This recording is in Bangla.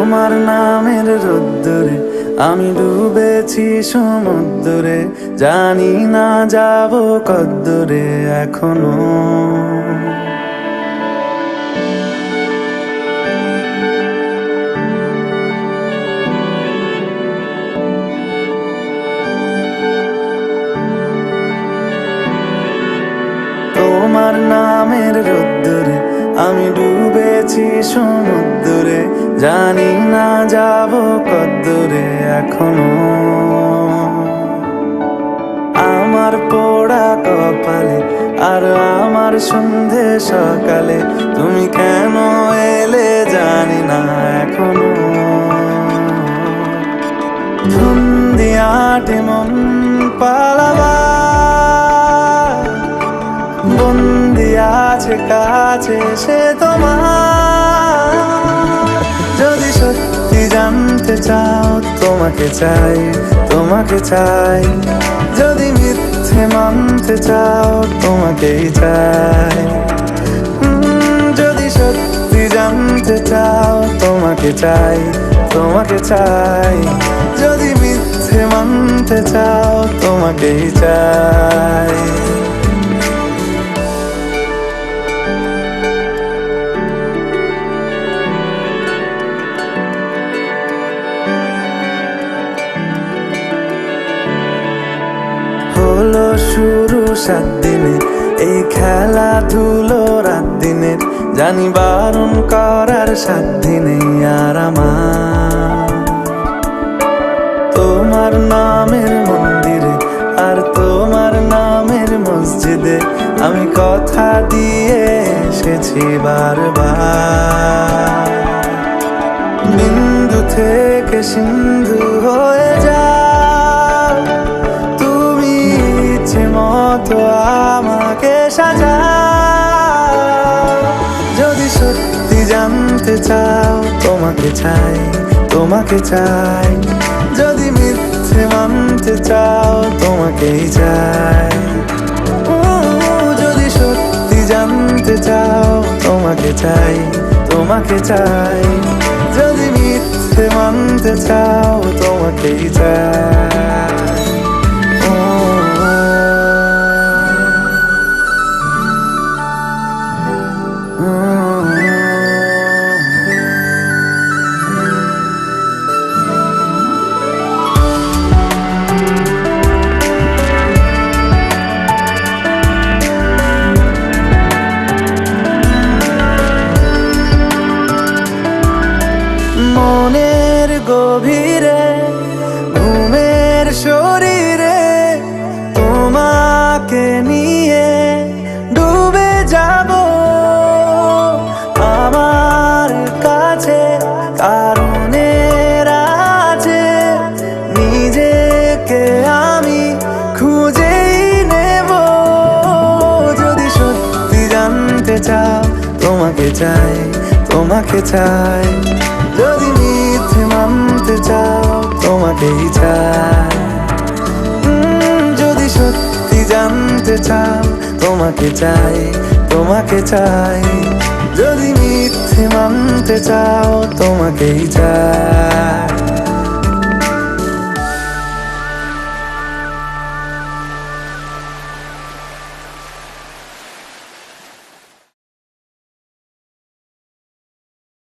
তোমার নামের রোদ্দুরে আমি ডুবেছি সমুদ্রে, জানি না যাব কদ্দুরে এখনো। তোমার নামের রোদ্দুরে আমি ডুবেছি সমুদ্রে, জানি না যাব কদ্দুরে এখনো। আমার পোড়া কপালে আর আমার সন্ধে সকালে তুমি কেন এলে জানি না এখনো। ধুন্দিয়াটে মন পালাবা বন্দি আছে কাছে সে তোমার। যদি সত্যি জানতে চাও তোমাকে চাই, তোমাকে চাই। যদি মিথ্যে মানতে চাও তোমাকেই চাই। যদি সত্যি জানতে চাও তোমাকে চাই, তোমাকে চাই। যদি মিথ্যে মানতে চাও তোমাকেই চাই। হলো শুরু 7 দিনে এই খেলাধুলো রাত দিনের, জানি বারণ করার সাধ্য নেই আর আমার। তোমার নামের মন্দিরে আর তোমার নামের মসজিদে আমি কথা দিয়ে এসেছি বারবার। বিন্দু থেকে সিন্ধু হয়ে যা মতো আমাকে সাজা। যদি সত্যি জানতে চাও তোমাকে চাই, তোমাকে চাই। যদি মিথ্যে মানতে চাও তোমাকেই চাই। যদি সত্যি জানতে চাও তোমাকে চাই, তোমাকে চাই। যদি মিথ্যে মানতে চাও তোমাকেই চাই। মনের গভীরে ঘুমের শরীরে তোমাকে নিয়ে ডুবে যাব। আমার কাছে কারণের আছে, নিজেকে আমি খুঁজেই নেব। যদি সত্যি জানতে চাও তোমাকে চাই, তোমাকে চাই। যদি মিথ্যে মানতে চাও তোমাকেই চাই। যদি সত্যি জানতে চাও তোমাকে চাই, তোমাকে চাই। যদি মিথ্যে মানতে চাও তোমাকেই চাই।